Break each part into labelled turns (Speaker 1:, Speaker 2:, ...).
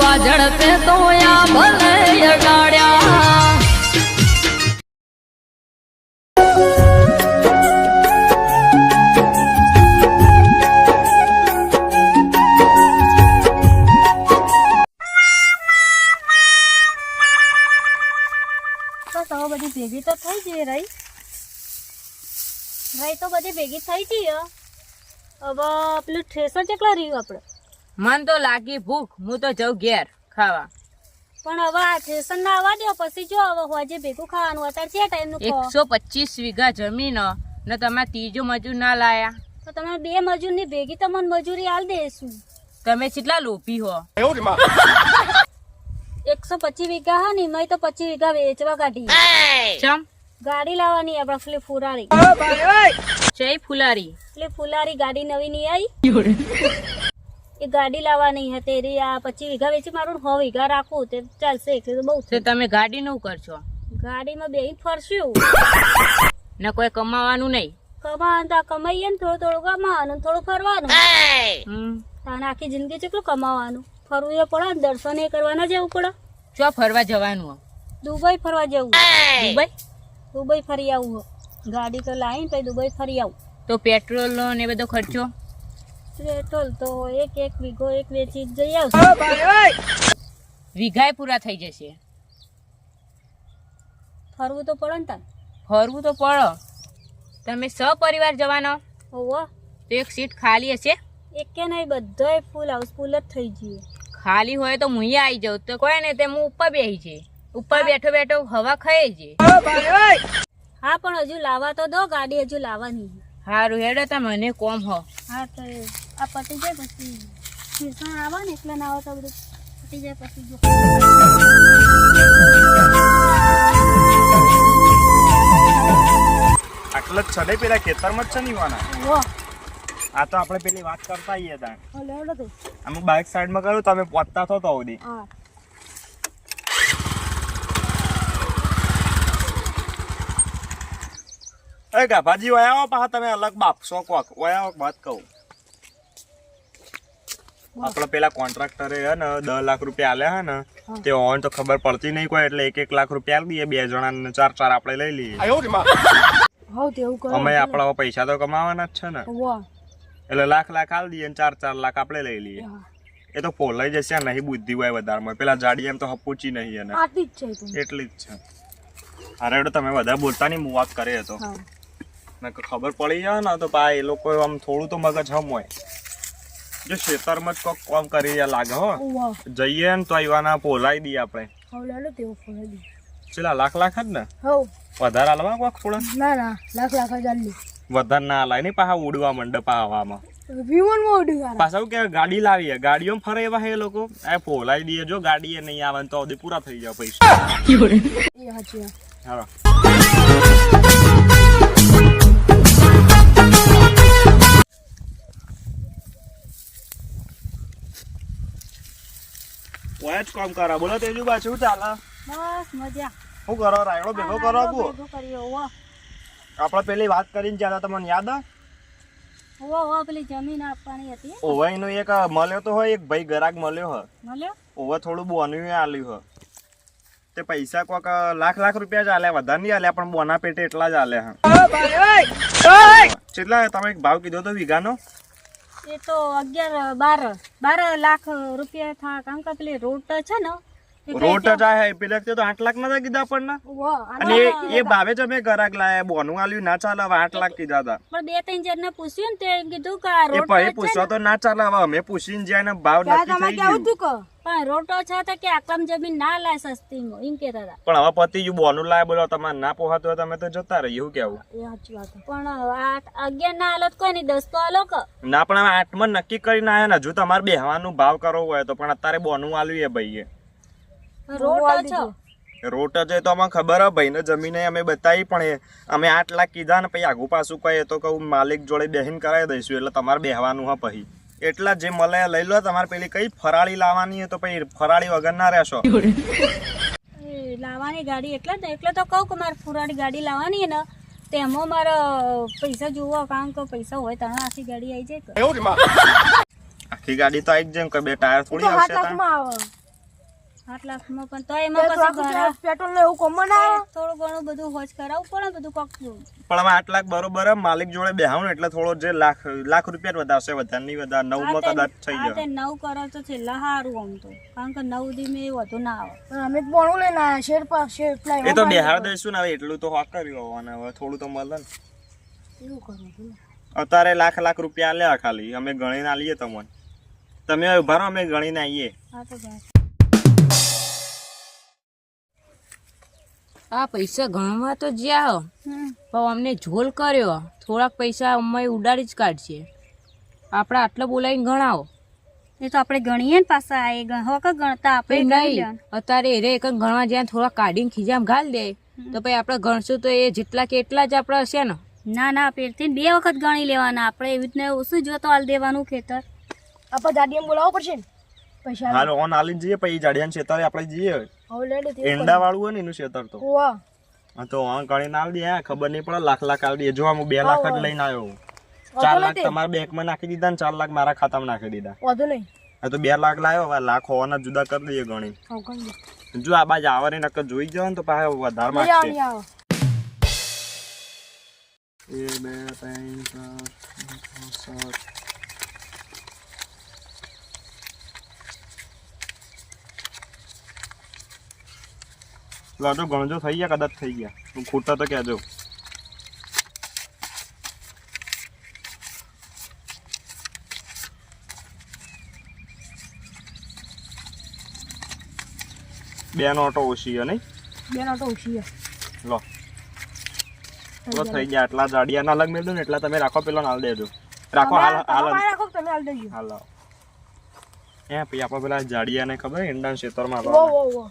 Speaker 1: હવા ઝડપે તો આ ભલે અડાડ્યા
Speaker 2: બધી ભેગી તો થઈ ગઈ રહી તો બધી ભેગી થઈ ગઈ હવે પેલું ઠેસર કેટલા રહ્યું આપણે
Speaker 3: મન તો લાગી ભૂખ હું તો જઉં ઘેર ખાવા
Speaker 2: પણ હવે આ ઠેસર ના આવવા દો પછી જો હવે હોજે ભેગું ખાવાનું અત્યારે છે ટાઈમ નું
Speaker 3: 125 વીઘા જમીન ને તમે ત્રીજો મજૂર ના લાયા
Speaker 2: તો તમે બે મજૂર ની ભેગી તમને મજૂરી આલ દેશું
Speaker 3: તમે કેટલા લોભી હો
Speaker 2: 125 વીઘા હા ને મેં તો 25 વીઘા વેચવા કાઢી
Speaker 3: ચમ
Speaker 2: ગાડી લાવવાની આપણે પેલી ફુરારી
Speaker 3: જય ફુલારી
Speaker 2: પેલી ફુલારી ગાડી નવી ની આવી એ ગાડી લાવવાની હતી રે આ 25 વીઘા વેચી મારું 100 વીઘા રાખું તે ચાલશે એટલે તો બહુ
Speaker 3: તો તમે ગાડી નું કરશો
Speaker 2: ગાડીમાં બેહીને ફરશું
Speaker 3: ને કોઈ કમાવાનું નહીં
Speaker 2: કમાવાનું તો કમાઈએ ને થોડું કમાવાનું થોડું ફરવાનું તાને આખી જિંદગી કેટલું કમાવાનું ફરવું એ પડે ને દર્શન એ કરવાના જવું પડે
Speaker 3: ચો ફરવા જવાનું
Speaker 2: દુબઈ ફરવા જવું દુબઈ ફરી આવું ગાડી તો લાવીને પછી દુબઈ ફરી આવું
Speaker 3: તો પેટ્રોલ નો ને બધો ખર્ચો
Speaker 2: પેટ્રોલ તો એક વીઘો એક વેચી જઈ આવશે
Speaker 3: વીઘાય પૂરા થઈ જશે
Speaker 2: ફરવું તો પડે ને તાન
Speaker 3: ફરવું તો પડો તમે સપરિવાર જવાનો
Speaker 2: ઓવો
Speaker 3: તો એક સીટ ખાલી હશે
Speaker 2: એક કે નહીં બધાય ફૂલ હાઉસફુલ જ થઈ ગયું
Speaker 3: ખાલી હોય તો હું આવી જાઉં તો કોઈ ને તે હું ઉપર બેસી છે ઉપર બેઠો બેઠો હવા ખાઈ છે
Speaker 2: હા પણ હજુ લાવવા તો દો ગાડી હજુ લાવવાની
Speaker 3: હારું હેડો તા મને કોમ હો
Speaker 2: હા તો આ પતી જાય પછી ખીસણ આવે ને એટલે ના આવે તો બધું પતી જાય પછી જો
Speaker 4: આટલા જ છડે પેલા ખેતરમાં જ છે ને ઈવાના
Speaker 2: વો
Speaker 4: આ તો આપણે પેલી વાત કરતા આવીએ તા
Speaker 2: લેવડો તો
Speaker 4: અમુક બાઇક સાઈડમાં કરું તમે પહોંચતા થો તો સુધી
Speaker 2: હા
Speaker 4: એ ગાભાજી વયા આવો પાછા તમે અલગ બાપસો કોક વયા આવો વાત કહું આપણે પેલા કોન્ટ્રાક્ટરે હે ને 10 લાખ રૂપિયા આલ્યા હે ને તે ઓન તો ખબર પડતી નહીં કોઈ એટલે 1 લાખ રૂપિયા આલી દઈએ બે જણાને 4 આપણે લઈ લઈએ
Speaker 2: હા તેવું કરો
Speaker 4: અમે આપણા પૈસા તો કમાવાના જ છે ને
Speaker 2: વાહ
Speaker 4: એટલે લાખ આલી દઈએ 4 લાખ આપણે લઈ લઈએ એ તો પોલાઈ જશે નહીં બુદ્ધિ હોય વધારમાં પેલા જાડી એમ તો હપૂચી નહીં એને
Speaker 2: આટલી જ છે
Speaker 4: એટલી જ છે અરે તો તમે વધારે બોલતા નહીં હું વાત કરે તો ખબર પડી જાય ને તો પા એ લોકો આમ થોડું તો મગજ હમ હોય જો ખેતરમાં જ કોક કામ કરી લાગે હો જઈએ ને તો આવાના પોલાઈ દઈએ આપણે ચલા લાખ જ ને વધારે હાલવા કોક થોડા
Speaker 2: ના લાખ જ આલી
Speaker 4: વધારે ના હાલાય નહીં પાછા ઉડવા મંડપ હવામાં
Speaker 2: વિમાનમાં ઉડી ગયા
Speaker 4: પાછા કે ગાડી લાવીએ ગાડીઓમાં ફરે એવા એ લોકો આ પોલાઈ દઈએ જો ગાડી એ નહીં આવે તો અવધી પૂરા થઈ જાય પૈસા હા ઓય જ કામ કરા બોલો તેજુ બા શું ચાલે
Speaker 2: બસ મજા
Speaker 4: શું કરો રાયડો ભેગો કરો કો આપણે પેલી વાત કરીને જ્યાં તમને યાદ
Speaker 2: ઓવા પેલી જમીન આપવાની હતી
Speaker 4: ઓવા એનો એક મળ્યો તો હોય એક ભાઈ ગરાક મળ્યો હ
Speaker 2: મળ્યો
Speaker 4: ઓવા થોડું બોનું આલ્યું હ તે પૈસા કોક લાખ રૂપિયા જ આલ્યા વધારે નહીં આલ્યા પણ બોના પેટે એટલા જ આલ્યા હા કેટલા તમે ભાવ કીધો તો વીઘાનો
Speaker 2: એ તો 12 લાખ રૂપિયા થા કારણ કે પેલી રોડ છે ને
Speaker 4: રોટ જાય પેલા તો 8 લાખ ના કીધા પણ અને એ ભાવે જ અમે ગરાક લાયા બોનું આલ્યું ના ચાલે હવે 8 લાખ કીધા હતા
Speaker 2: પણ 2-3 જણ ને પૂછ્યું ને તે કીધું કે આ
Speaker 4: એ
Speaker 2: રોડ
Speaker 4: ભાઈ પૂછવા તો ના ચાલે હવે અમે પૂછીને જાય ને ભાવ નક્કી થઈ ગયું
Speaker 2: પણ રોટો છે તો કે આકમ જમીન ના લાય સસ્તી માં એમ કેતા હતા
Speaker 4: પણ હવે પતિ ju બોનું લાય બોલો તમારે ના પોહાતો હોય તમે તો જતા રહી એવું કેવું
Speaker 2: એ સાચી વાત પણ 11 ના હાલત કોઈ નહીં 10 તો આલો કે
Speaker 4: ના પણ હવે 8 માં નક્કી કરીને આયા ને હજુ તમારે બેહવાનું ભાવ કરવો હોય તો પણ અત્યારે બોનું આલ્યું એ ભાઈએ
Speaker 2: રોટો છે
Speaker 4: રોટ છે તો અમને ખબર હે ભાઈને જમીને અમે બતાવી પણ અમે 8 લાખ કીધા ને પછી આગુ પાછું કહીએ તો કહું માલિક જોડે બેહીન કરાવી દઈશું એટલે તમારે બેહવાનું હા પછી એટલા જે મળે લઈ લો તમારે પેલી કઈ ફરાળી લાવવાની તો પછી ફરાળી વગર ના રહેશો
Speaker 2: લાવવાની ગાડી એટલે તો કહું કે મારે ફુરાડી ગાડી લાવવાની ને તેમાં મારે પૈસા જોવા કારણ કે પૈસા હોય તાણે આખી ગાડી આવી જાય
Speaker 4: આખી ગાડી તો આવી જ જેમ કે બે ટાયર થોડી આવશે
Speaker 2: 8 લાખમાં પણ તો એમાં પછી ઘણા
Speaker 5: પેટ્રોલ ને એવું કોમન આવે
Speaker 2: થોડું ઘણું બધું હોજ કરાવવું પડે બધું કોક
Speaker 4: પણ અમે 8 લાખ બરોબર માલિક જોડે બેહાવ ને એટલે થોડો જે લાખ રૂપિયા જ વધારશે, વધારે નહીં વધારે 9 માં કદાચ થઈ
Speaker 2: આ તે
Speaker 4: જાય.
Speaker 2: 9 કરો તો છેલ્લા સારું આમ તો, કારણ કે 9 દી મેં વધુ ના આવે.
Speaker 5: અમે પોણું લઈને આવ્યા શેર પર શેર પેલા
Speaker 4: એ તો બેહાડ દઈશું ને હવે, એટલું તો હોક કર્યું હોવાને હવે થોડું તો મળે ને.
Speaker 5: એવું કરવું
Speaker 4: અત્યારે લાખ રૂપિયા આલ્યા ખાલી, અમે ગણીને આલીએ તમને. તમે ઉભા રહો, અમે ગણીને આવીએ.
Speaker 2: આ તો બસ
Speaker 3: આ પૈસા ગણવા તો જ્યાં પણ અમને ઝોલ કર્યો, થોડાક પૈસા અમે ઉડાડી જ કાઢશે. આપણે આટલો બોલાવીને ગણાવો.
Speaker 2: એ તો આપણે ગણીએ ને પાછા એ હોક ગણતા આપણે
Speaker 3: નહીં અત્યારે એરે એક ગણવા જ્યાં થોડા કાઢીને ખીજામ ઘાલ દે તો પછી આપણે ગણશું તો એ જેટલા કે એટલા જ આપણે હશે ને.
Speaker 2: ના પેરથી 2 વખત ગણી લેવાના આપણે, એવી રીતના ઓછું જોતો હાલ દેવાનું ખેતર.
Speaker 5: આપણે દાદીને બોલાવવો પડશે ને પૈસા
Speaker 4: હાલ ઓન આલીને જઈએ, પછી જાડિયાને ખેતરે આપણે જઈએ.
Speaker 5: હવે લેડે તે
Speaker 4: એંડા વાળું હોય ને એનું ખેતર તો
Speaker 5: ઓવા
Speaker 4: હા તો ઓન ગણીને આલ દે. ખબર નહીં પડે, લાખ આલ દે. જો હું 2 લાખ જ લઈને આવ્યો. 4 લાખ તમારા બેંકમાં નાખી દીધા ને 4 લાખ મારા ખાતામાં નાખી દીધા.
Speaker 5: વધુ નહીં
Speaker 4: હા તો 2 લાખ લાવ્યો, હવે લાખ હોવાના જુદા કરી દઈએ ગણી. જો આ બાજુ આવે ને નકર જોઈ જાવ ને તો પાછા વધારે
Speaker 5: નહીં
Speaker 4: માગશે.
Speaker 5: આવે
Speaker 4: 1 2 3 4 5 લાડો ગણજો થઈ ગયા, કદાચ થઈ ગયા. તું ખોટા તો કહેજો. બે નોટો ઓછી છે નહીં?
Speaker 5: 2 નોટો ઓછી છે
Speaker 4: લો તો થઈ ગયા. આટલા જાડિયાના અલગ મેળ દો ને એટલા તમે રાખો, પેલો હાલ દેજો. રાખો હાલ
Speaker 5: રાખો તમે હાલ દેજો
Speaker 4: હાલ પછી આપણે પેલા જાડિયાને ખબર ઈંડા ખેતરમાં
Speaker 5: વો
Speaker 4: આવવાના.
Speaker 5: વો વો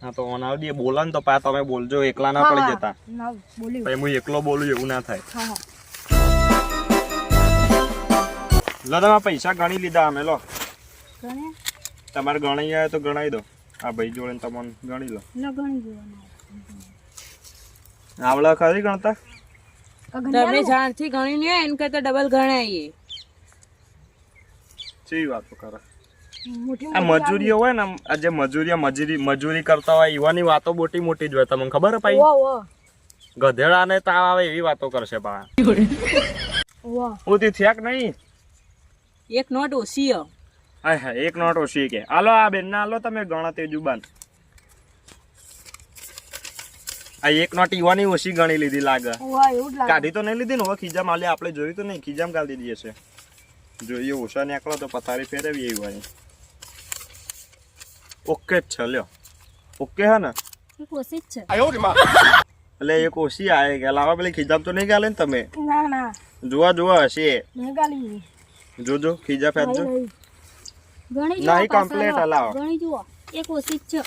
Speaker 4: હા તો ઓન આવડી બોલો ને તો પા તમે બોલજો, એકલા ના પડી જતા.
Speaker 5: ના બોલ્યું
Speaker 4: પછી હું એકલો બોલું એવું ના થાય.
Speaker 5: હા હા
Speaker 4: લો તમે પૈસા ગણી લીધા અમે. લો
Speaker 2: ગણે
Speaker 4: તમારે ગણાઈ આવે તો ગણાઈ દો. આ ભાઈ જોડે તમને ગણી લો.
Speaker 2: ગણી દેવાના.
Speaker 4: આવડા ખરી ગણતા?
Speaker 3: તમે જાણથી ગણી નહીં હોય એને કરતા ડબલ ગણાઈએ.
Speaker 4: કેવી વાતો કરે?
Speaker 5: મોટી
Speaker 4: આ મજૂરીઓ હોય ને, આ જે મજૂરી કરતા હોય એવાની વાતો મોટી જ હોય. તમને ખબર હે ભાઈ?
Speaker 5: વો વો
Speaker 4: ગધેડાને તાવ આવે એવી વાતો કરશે પા.
Speaker 5: વો
Speaker 4: હું તે થયાક નહીં.
Speaker 3: એક નોટ ઓછી હો.
Speaker 4: હા એક નોટ ઓછી કે. હાલો આ બેન ના હાલો તમે ગણો તે જુબાન. આ એક નોટ ઈવાની ઓછી ગણી લીધી લાગે.
Speaker 5: વો એવું જ લાગે
Speaker 4: કાઢી તો નહીં લીધી ને, હવે ખીજામ આલે આપણે જોયું તો નહીં. ખીજામ ગાલી દીધી હશે. જોઈએ ઓછા નીકળો તો પથારી ફેરવી એવી હોય. ઓકે જ છે લ્યો. ઓકે હે ને?
Speaker 2: એ કોશિશ છે.
Speaker 4: એટલે એક ઓછી આવે કે લાવા પેલી ખીજામ તો નહીં ગાલે ને તમે?
Speaker 5: ના ના
Speaker 4: જોવા હશે.
Speaker 5: મેં ગાલી
Speaker 4: જોજો ખીજા ફેરજો.
Speaker 2: ગણી જુઓ
Speaker 4: નહીં
Speaker 2: પાછા
Speaker 4: complete
Speaker 2: લો.
Speaker 4: હલાવો.
Speaker 2: ગણી જુઓ એ કોશિશ છે.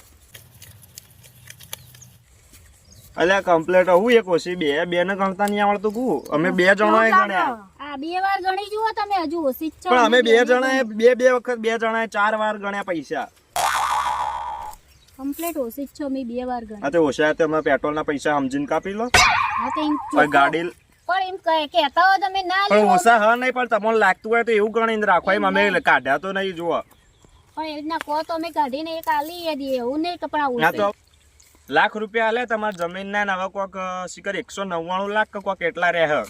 Speaker 4: અલ્યા કમ્પ્લેટ હું એક ઓછી બે ને ગણતા નહીં આવડતું કુ. અમે 2 જણાએ ગણ્યા.
Speaker 2: આ 2 વાર ગણી જુઓ તમે, હજુ ઓછી જ છે.
Speaker 4: પણ અમે 2 જણાએ બે વખત 2 જણાએ 4 વાર ગણ્યા પૈસા.
Speaker 2: કમ્પ્લીટ ઓછી જ છે, અમે 2 વાર ગણી.
Speaker 4: આ તો ઓછા તે અમે પેટ્રોલના પૈસા સમજીને કાપી લો.
Speaker 2: હા તો એમ
Speaker 4: પછી ગાડી
Speaker 2: પણ એમ કહેતા હોય તમે ના
Speaker 4: પણ
Speaker 2: લો,
Speaker 4: ઓછા હા નહીં, પણ તમને લાગતું હોય તો એવું ગણીને રાખો. એમ અમે કાઢ્યા તો નહીં. જુઓ
Speaker 2: પણ એવી રીતના કહો તો અમે કાઢીને એક આલી દઈએ, એવું નહીં કે પણ આ
Speaker 4: ના તો
Speaker 2: ઓછી.
Speaker 4: લાખ રૂપિયા હાલે તમારી જમીન ના હવે કોક શિખર 199 લાખ કે કોક એટલા રહે.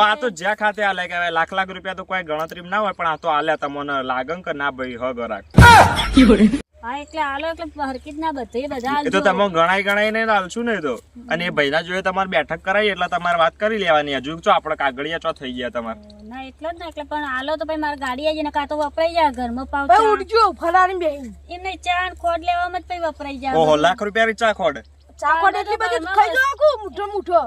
Speaker 4: આ તો જ્યાં ખાતે હાલે કે લાખ રૂપિયા તો કોઈ ગણતરી ના હોય, પણ આ તો હાલે તમને લાગે કે ના ભાઈ હ ગરાક.
Speaker 2: હા એટલે આલો એટલે હરકત ના બધે બધા
Speaker 4: એ તો તમે ગણાઈને હાલશું ને તો. અને એ ભાઈના જોડે તમારે બેઠક કરાવી એટલે તમારે વાત કરી લેવાની. હજુ જો આપણે કાગળિયા ચો થઈ ગયા તમારે.
Speaker 2: ના એટલે જ ને, એટલે પણ આલો તો ભાઈ મારે ગાડી આવી ને કાં તો વપરાઈ જાય ઘરમાં પાવ
Speaker 5: ભાઈ ઉઠજો ફરારી બેન
Speaker 2: એમને ચા ને ખોડ લેવામાં જ પછી વપરાઈ જાય.
Speaker 4: ઓહો લાખ રૂપિયા ચા ખોડ.
Speaker 5: ચાકોટ એટલી બધી ખાઈ જાવ આખું મુઠો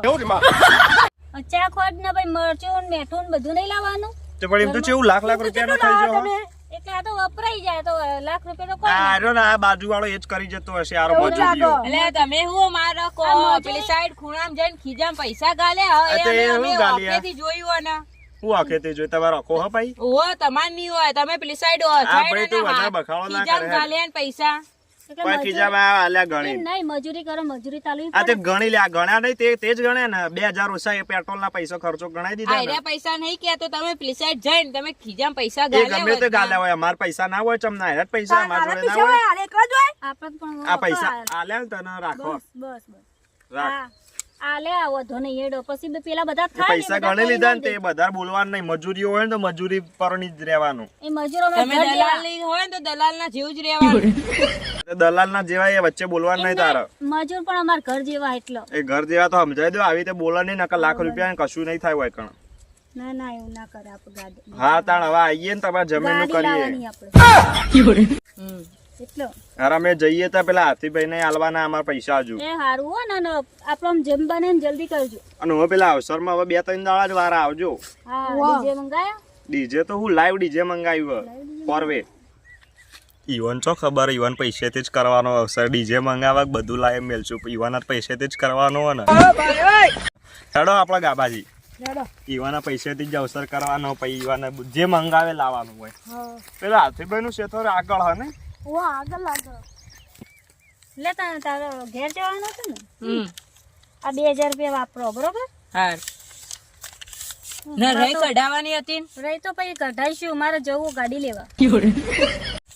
Speaker 2: ચા ખોડ ને ભાઈ મરચું ને મીઠું ને બધું નહીં લાવવાનું.
Speaker 4: તો પણ એમ તો કેવું લાખ રૂપિયા ખાઈ જાવ.
Speaker 2: એટલે આ તો વપરાઈ જાય તો લાખ રૂપિયા તો કોઈ
Speaker 4: આ રહ્યો ને આ બાજુ વાળો એ જ કરી જતો હશે આરો મજૂરીઓ.
Speaker 3: એટલે તમે હું મારો કો પેલી સાઈડ ખૂણામાં જઈને ખીજામ પૈસા ગાલે
Speaker 4: આ તો એ
Speaker 3: અમે
Speaker 4: હું ગાલ્યા?
Speaker 3: ઓફેથી જોયું ને.
Speaker 4: હું આખે તે જોઈ તમારે આખો હા ભાઈ.
Speaker 3: ઓહો તમાર નહીં હોય, તમે પેલી સાઈડ
Speaker 4: ભાઈ તું વધારે બખાડો ના
Speaker 3: ખીજામ
Speaker 4: કરે.
Speaker 3: ગાલે ને પૈસા.
Speaker 2: કે
Speaker 4: કોઈ ખીજામાં આલ્યા ગણી
Speaker 2: એમ નહીં, મજૂરી કરો, મજૂરી ચાલવી
Speaker 4: આ તે
Speaker 2: પડે.
Speaker 4: ગણી લે આ ગણ્યા નહીં તે જ ગણે ને 2000 ઓછા એ પેટ્રોલ ના પૈસા ખર્ચો ગણાઈ દીધા ને
Speaker 3: આયરા પૈસા નહીં કહેતો તમે પેલી સાઈડ જઈને તમે ખીજામ પૈસા
Speaker 4: એ ગમે તે
Speaker 3: ગાલ્યા
Speaker 4: ગાલ્યા હોય અમાર પૈસા ના હોય ચમ ના હેડ પૈસા અમાર જોડે ના હોય
Speaker 5: આલે એકલા જ હોય
Speaker 2: આપણે પણ
Speaker 4: આ પૈસા આલ્યા ને તને રાખો
Speaker 2: બસ બસ બસ
Speaker 4: રાખ
Speaker 2: હા આલે આ વધો નહીં એડો પછી પેલા બધા
Speaker 4: એ
Speaker 2: થાય ને,
Speaker 4: પૈસા
Speaker 2: બધા
Speaker 4: ગણી
Speaker 2: કોઈ
Speaker 4: લીધા ને
Speaker 2: ના
Speaker 4: તે બધા બોલવાનું નહીં મજૂરી હોય ને તો મજૂરી પર જ રહેવાનું
Speaker 2: દે. એ મજૂરો
Speaker 3: તમે દલાલ હોય ને તો દલાલ ના જેવું જ રહેવાનું.
Speaker 4: દલાલ ના જેવા એ વચ્ચે બોલવાનું નહીં તારે
Speaker 2: મજૂર પણ અમાર ઘર જેવા એટલો.
Speaker 4: એ ઘર જેવા તો સમજાઈ દો આવી રીતે બોલો નહીં નકર લાખ રૂપિયા ને કશું નહીં થાય હોય કણ
Speaker 2: ના ના એવું ના કરે આપણે ગાડી
Speaker 4: હા તાણ હવે આવીએ ને તમારે જમીન નું
Speaker 2: ગાડી
Speaker 4: કરીએ
Speaker 2: લાવવાની આપણે
Speaker 3: હમ.
Speaker 2: એટલો.
Speaker 4: હાર અમે જઈએ તો પેલા હાથીભાઈ ને આલવાના અમારા પૈસા હજુ
Speaker 2: એ હારું હો ને આપણે આમ જેમ બને ને જલ્દી કરજો.
Speaker 4: અને હવે પેલા અવસરમાં હવે 2-3 દાડા જ વાર આવજો
Speaker 2: હા ડીજે મંગાયા.
Speaker 4: ડીજે તો હું લાઈવ ડીજે મંગાવ્યું ફોરવે ઈવન ચો ખબર ઈવન પૈસેથી જ કરવાનો અવસર ડીજે મંગાવવા બધું લાઈવ મેલશું ઈવાના પૈસેથી જ કરવાનો હો ને હેડો આપણા ગાબાજી
Speaker 5: હેડો.
Speaker 4: ઈવાના પૈસેથી જ અવસર કરવાનો પછી ઈવાને જે મંગાવે લાવવાનું હોય
Speaker 5: હા
Speaker 4: પેલા હાથીભાઈ નું ક્ષેત્ર આગળ હે ને
Speaker 5: ઓ આગળ લાગે
Speaker 2: લે તારો ઘેર જવાનું હતું ને
Speaker 3: હમ.
Speaker 2: આ 2000 રૂપિયા વાપરો બરોબર.
Speaker 3: હાર ના રહી કઢાવાની હતી ને?
Speaker 2: રહી તો પછી કઢાઈશું મારે જવું ગાડી લેવા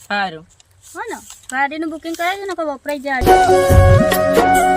Speaker 3: હારું
Speaker 2: હો ને ગાડીનું બુકિંગ કરાવી દો ને કોઈ વપરાઈ જાય.